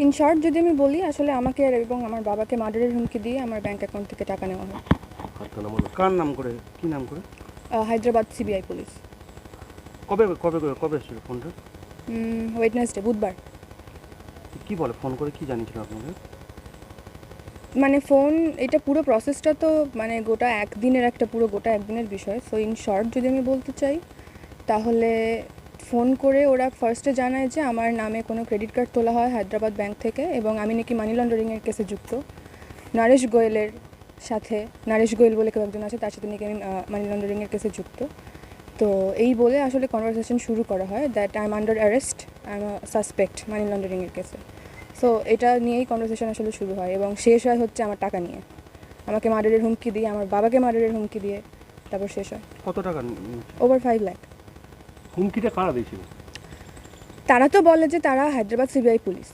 In short যদি আমি বলি, আসলে আমাকে এবং আমার বাবাকে মার্ডারের হুমকি দিয়ে আমার ব্যাংক অ্যাকাউন্ট থেকে টাকা নেওয়া হয়। কার নাম করে, কি নাম করে? Hyderabad CBI police. কবে কবে কবে এসেছিল ফোনটা? ওয়েডনেসডে, বুধবার। কি বলে ফোন করে, কি জানিয়েছিল আপনাকে? মানে ফোন, এটা পুরো প্রসেসটা তো মানে গোটা একদিনের বিষয়। সো ইন শর্ট যদি আমি বলতে চাই, তাহলে ফোন করে ওরা ফার্স্টে জানায় যে আমার নামে কোনো ক্রেডিট কার্ড তোলা হয় হায়দ্রাবাদ ব্যাংক থেকে, এবং আমি নাকি মানি লন্ডারিংয়ের কেসে যুক্ত। নরেশ গোয়েলের সাথে, নরেশ গোয়েল বলে কেউ একজন আছে, তার সাথে নাকি আমি মানি লন্ডারিংয়ের কেসে যুক্ত। তো এই বলে আসলে কনভারসেশন শুরু করা হয়, that I am under arrest, I am suspect money লন্ডারিংয়ের কেসে। সো এটা নিয়েই কনভারসেশন আসলে শুরু হয়, এবং শেষ হয় হচ্ছে আমার টাকা নিয়ে। আমাকে মার্ডারের হুমকি দিয়ে, আমার বাবাকে মার্ডারের হুমকি দিয়ে তারপর শেষ হয়। কত টাকা? ওভার 5 লাখ। হুমকিটা কারা দিয়েছিল? তারা তো বলে যে তারা হায়দ্রাবাদ সিবিআই পুলিশ,